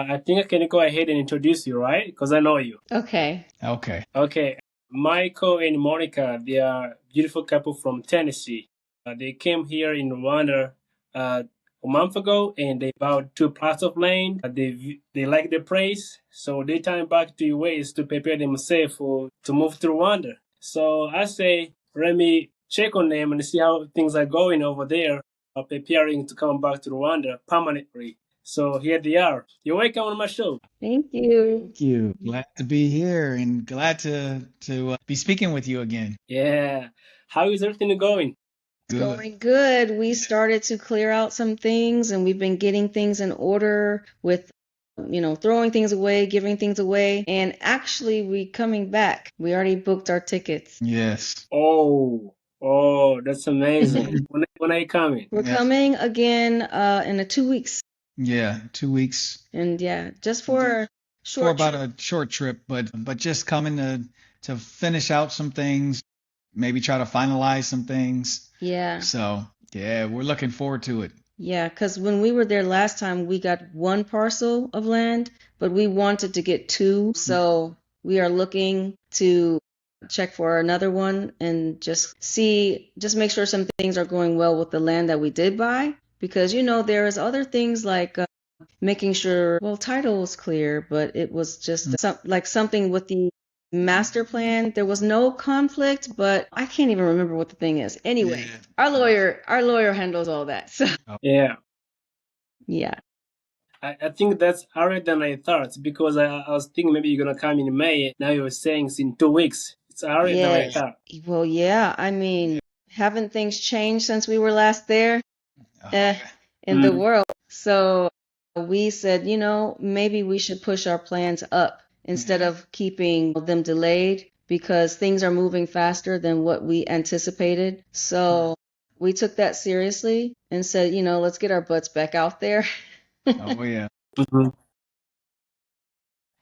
I think I can go ahead and introduce you, right? Because I know you. Okay. Okay. Okay. Michael and Monica, they are beautiful couple from Tennessee. They came here in Rwanda a month ago and they bought two plots of land. They like the place, so they time back to US to prepare themselves to move to Rwanda. So I say, let me check on them and see how things are going over there, preparing to come back to Rwanda permanently. So here they are. You're welcome on my show. Thank you. Thank you. Glad to be here and glad to be speaking with you again. Yeah. How is everything going? It's Good. going good. We started to clear out some things and we've been getting things in order with, throwing things away, giving things away. And actually, we coming back. We already booked our tickets. Yes. Oh, that's amazing. When are you coming? We're Yeah. coming again in 2 weeks. Yeah. 2 weeks And yeah, just for a for short about trip. a short trip, but just coming to finish out some things, maybe try to finalize some things. Yeah. So yeah, we're looking forward to it. Yeah, because when we were there last time, we got one parcel of land, but we wanted to get two. So we are looking to check for another one and just make sure some things are going well with the land that we did buy. Because, there is other things like making sure, well, title was clear, but it was just something with the master plan. There was no conflict, but I can't even remember what the thing is. Anyway, Yeah. our lawyer handles all that. So Yeah. yeah. I think that's earlier than I thought because I was thinking maybe you're gonna come in May. Now you're saying it's in 2 weeks. It's earlier than I Yes. thought. Well, yeah. I mean, haven't things changed since we were last there Oh, eh, yeah. in the world? So we said, maybe we should push our plans up instead of keeping them delayed because things are moving faster than what we anticipated. So we took that seriously and said, let's get our butts back out there. Oh yeah. Mhm.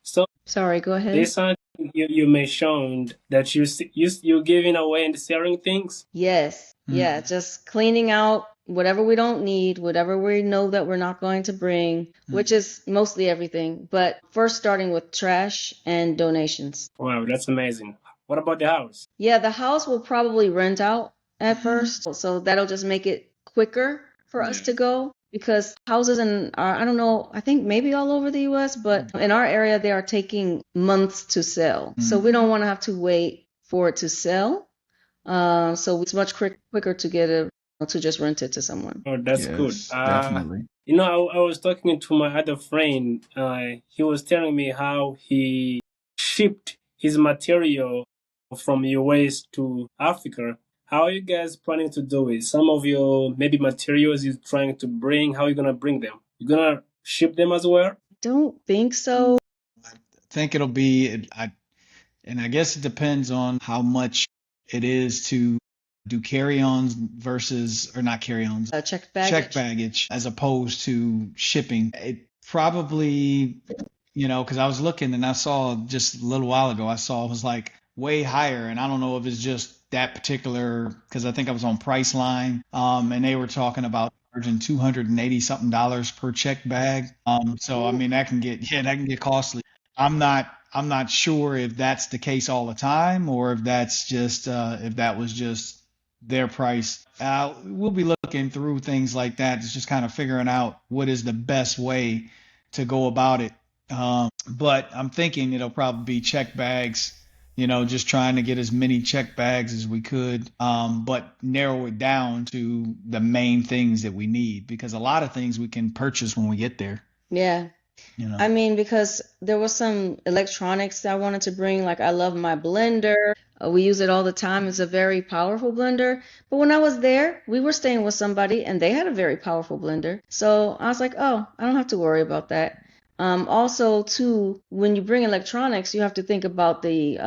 So Sorry, go ahead. this time you mentioned that you're giving away and selling things. Yes. Yeah, just cleaning out whatever we don't need, whatever we know that we're not going to bring, which is mostly everything, but first starting with trash and donations. Wow, that's amazing. What about the house? Yeah, the house will probably rent out at first, so that'll just make it quicker for us to go because houses I don't know, I think maybe all over the US, but in our area, they are taking months to sell. So we don't want to have to wait for it to sell. So it's much quicker to to just rent it to someone. Oh, that's good. Yes, definitely. I was talking to my other friend. He was telling me how he shipped his material from US to Africa. How are you guys planning to do it? Some of your maybe materials you're trying to bring, how are you gonna bring them? You're gonna ship them as well? Don't think so. I think it'll be, and I guess it depends on how much it is to do carry-ons versus, or not carry-ons, Check check baggage. baggage as opposed to shipping. It probably, because I was looking and I saw just a little while ago, I saw it was like way higher. And I don't know if it's just that particular, because I think I was on Priceline, and they were talking about charging $280 something per check bag. So I mean that can get costly. I'm not sure if that's the case all the time or if that's just if that was just their price. We'll be looking through things like that. It's just kind of figuring out what is the best way to go about it. But I'm thinking it'll probably be check bags, just trying to get as many check bags as we could, but narrow it down to the main things that we need because a lot of things we can purchase when we get there. Yeah. I mean, because there was some electronics that I wanted to bring. Like, I love my blender. We use it all the time. It's a very powerful blender. But when I was there, we were staying with somebody and they had a very powerful blender. So I was like, oh, I don't have to worry about that. Also, too, when you bring electronics, you have to think about like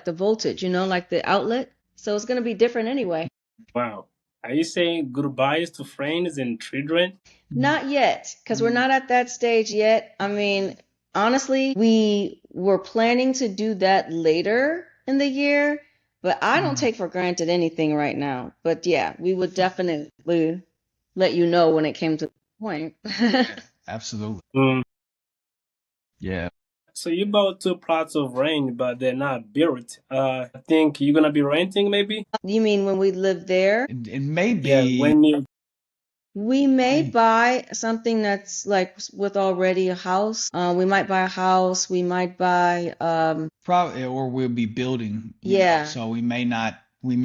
the voltage, like the outlet. So it's going to be different anyway. Wow. Are you saying goodbyes to friends and children? Not yet, because we're not at that stage yet. I mean, honestly, we were planning to do that later in the year, but I don't take for granted anything right now. But yeah, we would definitely let you know when it came to the point. Absolutely. Mm. Yeah. So you bought two plots of land, but they're not built. I think you're gonna be renting, maybe. You mean when we live there? It may Yeah, be when you. We may buy something that's like with already a house. We might buy a house. We might buy, probably, or we'll be building, yeah. so we may not, it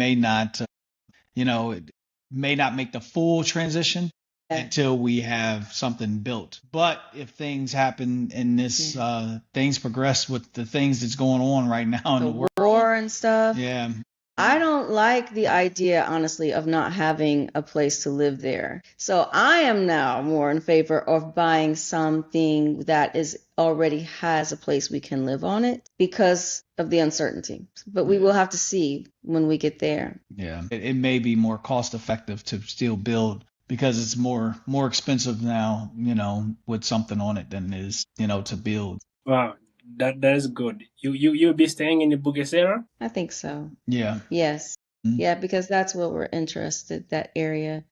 may not make the full transition until we have something built. But if things happen in this, things progress with the things that's going on right now in the world, war and stuff. yeah, I don't like the idea, honestly, of not having a place to live there. So I am now more in favor of buying something that is already has a place we can live on it because of the uncertainty. But we will have to see when we get there. yeah, it may be more cost effective to still build because it's more expensive now, with something on it than it is, to build. Wow, that is good. You'll be staying in the Bugesera? I think so. Yeah. Yes. Mhm. Yeah, because that's where we're interested, that area.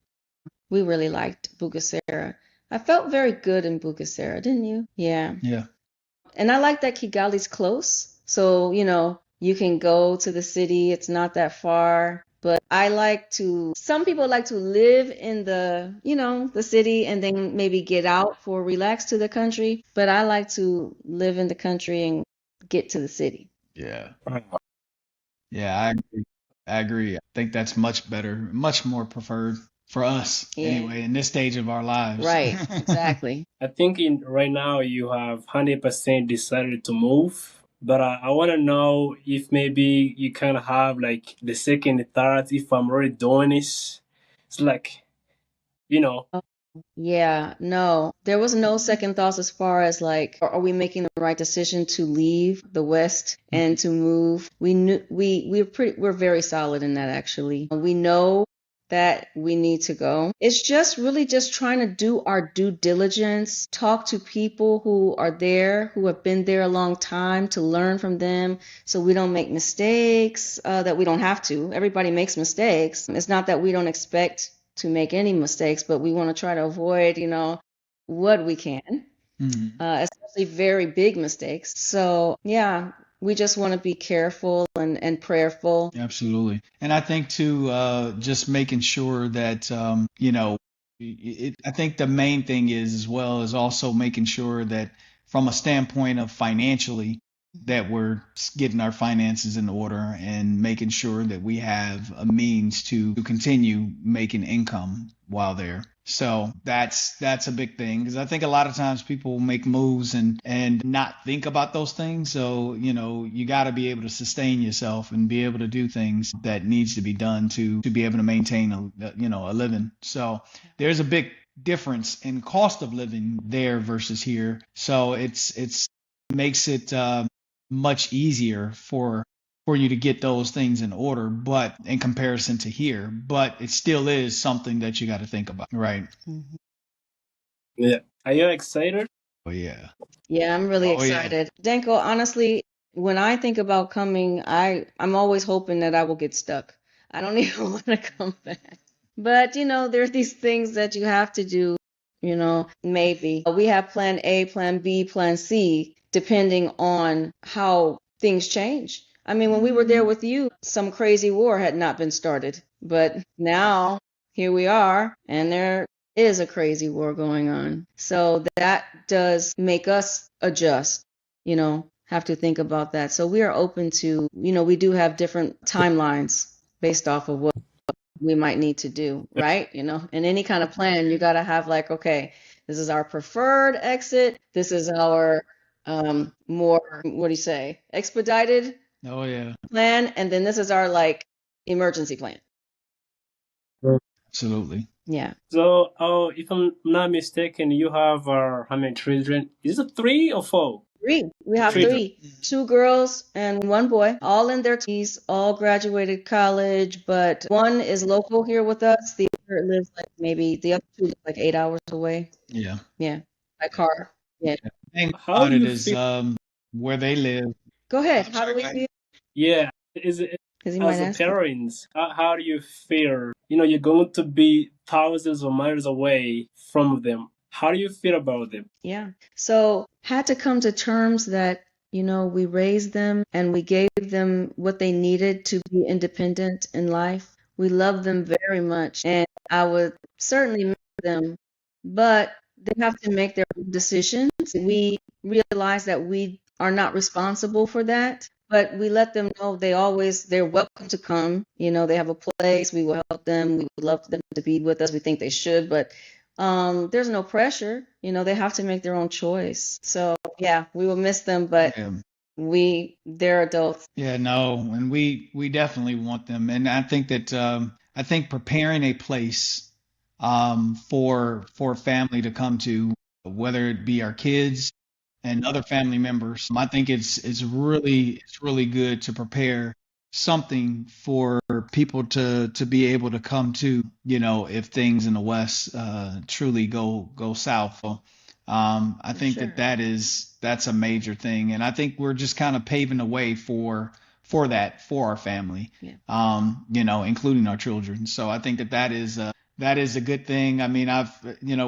We really liked Bugesera. I felt very good in Bugesera, didn't you? Yeah. Yeah. And I like that Kigali's close. So, you can go to the city. It's not that far. But some people like to live in the city and then maybe get out for relax to the country. But I like to live in the country and get to the city. Yeah. Yeah, I agree. I think that's much better, much more preferred for us anyway, in this stage of our lives. Right, exactly. I think right now you have 100% decided to move, but I want to know if maybe you kind of have like the second thought if I'm really doing this. It's like, you know, Yeah, no, there was no second thoughts as far as like, are we making the right decision to leave the West and to move? We knew we're very solid in that actually. We know that we need to go. It's just really just trying to do our due diligence, talk to people who are there, who have been there a long time to learn from them so we don't make mistakes that we don't have to. Everybody makes mistakes. It's not that we don't expect to make any mistakes, but we want to try to avoid, what we can, especially very big mistakes. So, yeah, we just want to be careful and prayerful. Absolutely. And I think too, just making sure that, I think the main thing is as well is also making sure that from a standpoint of financially, that we're getting our finances in order and making sure that we have a means to continue making income while there. So that's a big thing because I think a lot of times people make moves and not think about those things. So, you got to be able to sustain yourself and be able to do things that needs to be done to be able to maintain a living. So there's a big difference in cost of living there versus here. So it's makes it much easier for you to get those things in order, but in comparison to here, but it still is something that you got to think about, right? yeah. Are you excited? Oh yeah. Yeah, I'm really Oh yeah. excited. Danko, honestly, when I think about coming, I'm always hoping that I will get stuck. I don't even want to come back. But, there's these things that you have to do, maybe. We have plan A, plan B, plan C, depending on how things change. I mean, when we were there with you, some crazy war had not been started. But now, here we are, and there is a crazy war going on. So that does make us adjust, have to think about that. So we are open to, we do have different timelines based off of what we might need to do, right? In any kind of plan, you got to have like, okay, this is our preferred exit. This is our more, what do you say, expedited Oh yeah. plan. And then this is our like emergency plan. Absolutely. Yeah. So, if I'm not mistaken, you have how many children? Is it 3 or 4? Three. We have Three. three. 2 girls and 1 boy, all in their teens, all graduated college, but one is local here with us. The other lives like maybe the other two live like 8 hours away. Yeah. Yeah. By car. Yeah. The thing How about do it you is feel? where they live. Go ahead. I'm How do sorry, we go ahead. feel? Yeah, is it Because he as might a ask you. parents? How do you feel? You're going to be thousands of miles away from them. How do you feel about them? Yeah. So had to come to terms that, we raised them and we gave them what they needed to be independent in life. We love them very much, and I would certainly miss them, but they have to make their own decisions. We realize that we are not responsible for that, but we let them know they're welcome to come. They have a place. We will help them. We would love them to be with us. We think they should, but there's no pressure. They have to make their own choice. So yeah, we will miss them, but Yeah. they're adults. Yeah, no, and we definitely want them, and I think that I think preparing a place for a family to come to, whether it be our kids and other family members, I think it's really good to prepare something for people to be able to come to, if things in the West truly go south. So, I For think that sure. that's a major thing, and I think we're just kind of paving the way for that for our family, Yeah. including our children. So I think that is a good thing. I mean,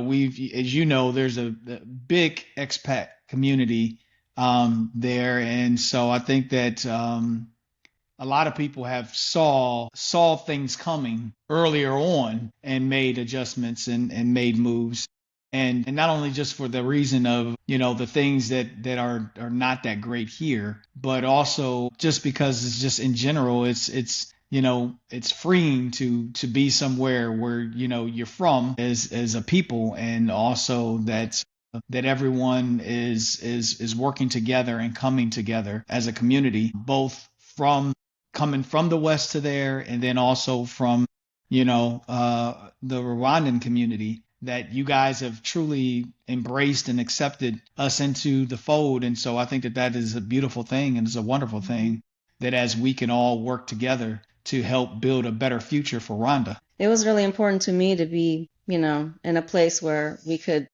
we've, as there's a big expat community there, and so I think that a lot of people have saw things coming earlier on and made adjustments and made moves. And not only just for the reason of, the things that are not that great here, but also just because it's just in general, it's freeing to be somewhere where, you're from as a people, and also that everyone is working together and coming together as a community, both from coming from the West to there, and then also from, the Rwandan community, that you guys have truly embraced and accepted us into the fold. And so I think that is a beautiful thing, and it's a wonderful thing that as we can all work together to help build a better future for Rwanda. It was really important to me to be, in a place where we could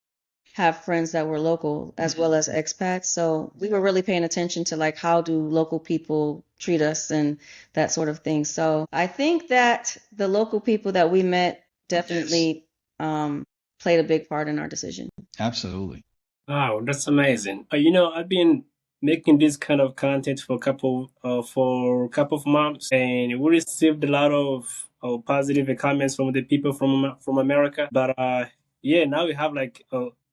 have friends that were local as well as expats. So we were really paying attention to like how do local people treat us and that sort of thing. So I think that the local people that we met definitely played a big part in our decision. Absolutely. Wow, that's amazing. I've been making this kind of content for a couple of months, and we received a lot of positive comments from the people from America. But yeah, now we have like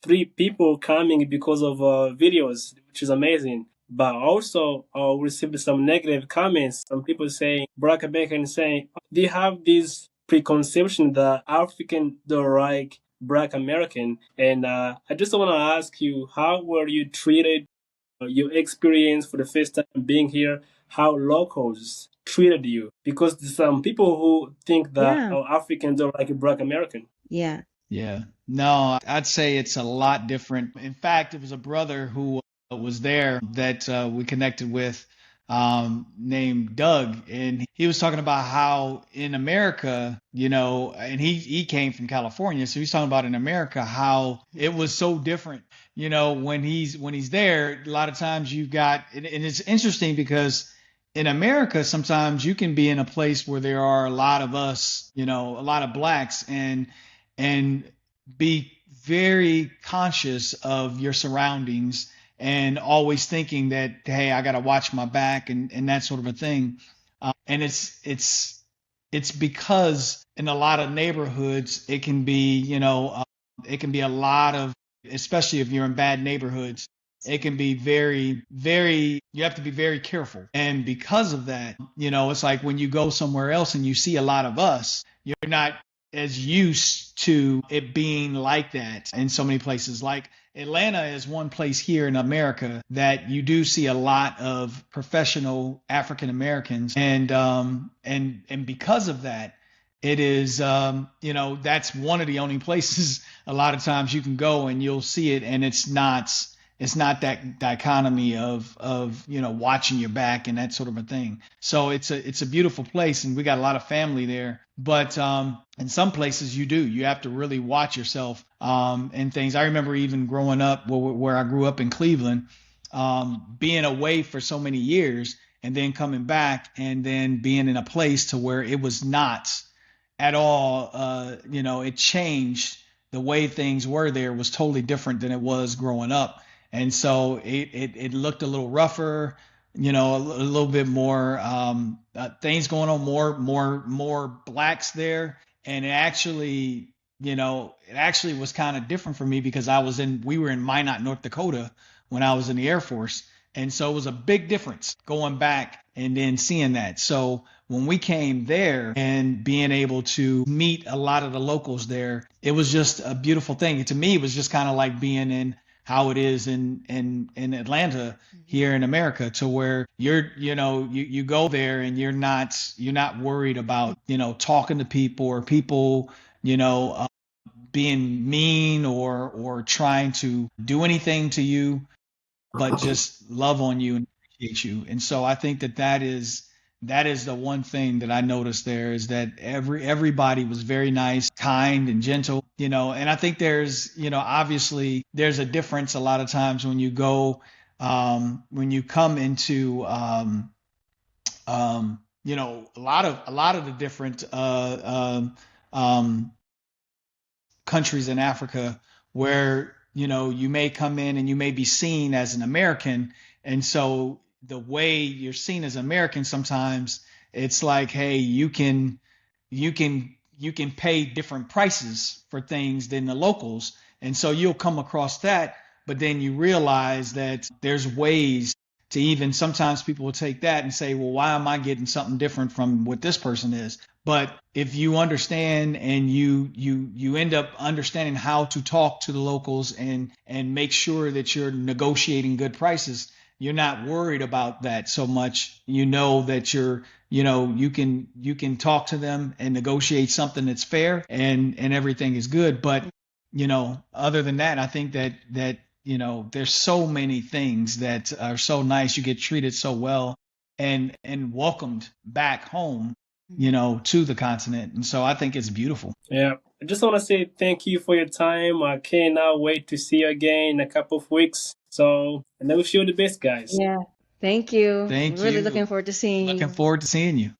3 people coming because of videos, which is amazing. But also, we received some negative comments. Some people saying, Black Americans saying, they have this preconception that African don't like Black American. And I just want to ask you, how were you treated? Your experience for the first time being here, how locals treated you? Because there's some people who think that Yeah. Africans don't like Black American. Yeah. Yeah. No, I'd say it's a lot different. In fact, it was a brother who was there that we connected with, named Doug, and he was talking about how in America, and he came from California, so he's talking about in America how it was so different. When he's there, a lot of times you've got, and it's interesting because in America, sometimes you can be in a place where there are a lot of us, a lot of blacks, and be very conscious of your surroundings, and always thinking that, hey, I got to watch my back, and that sort of a thing. And it's because in a lot of neighborhoods it can be, it can be a lot of, especially if you're in bad neighborhoods, it can be very, very, you have to be very careful. And because of that, it's like when you go somewhere else and you see a lot of us, you're not as used to it being like that in so many places. Like Atlanta is one place here in America that you do see a lot of professional African Americans, and because of that, it is, that's one of the only places a lot of times you can go and you'll see it, and it's not that dichotomy of watching your back and that sort of a thing. So it's a beautiful place, and we got a lot of family there. But in some places you have to really watch yourself, and things. I remember even growing up where I grew up in Cleveland, being away for so many years, and then coming back, and then being in a place to where it was not at all, it changed the way things were there was totally different than it was growing up. And so it looked a little rougher, a little bit more things going on, more blacks there. And it actually was kind of different for me because we were in Minot, North Dakota when I was in the Air Force. And so it was a big difference going back and then seeing that. So when we came there and being able to meet a lot of the locals there, it was just a beautiful thing. And to me, it was just kind of like being in how it is in Atlanta here in America, to where you go there and you're not worried about, talking to people or people, being mean or trying to do anything to you, but just love on you and appreciate you. And so I think that is the one thing that I noticed there, is that everybody was very nice, kind, and gentle, and I think there's, obviously there's a difference a lot of times when you go, when you come into, a lot of the different, countries in Africa where, you may come in and you may be seen as an American. And so the way you're seen as American, sometimes it's like, hey, you can pay different prices for things than the locals. And so you'll come across that, but then you realize that there's ways to, even sometimes people will take that and say, well, why am I getting something different from what this person is? But if you understand and you end up understanding how to talk to the locals and make sure that you're negotiating good prices, you're not worried about that so much. You know that you can talk to them and negotiate something that's fair, and everything is good. But other than that, I think that there's so many things that are so nice. You get treated so well and welcomed back home, to the continent. And so I think it's beautiful. Yeah. I just want to say thank you for your time. I cannot wait to see you again in a couple of weeks. So, and I wish you the best, guys. Yeah. Thank you. Thank Really you. looking forward to seeing you. Looking forward to seeing you.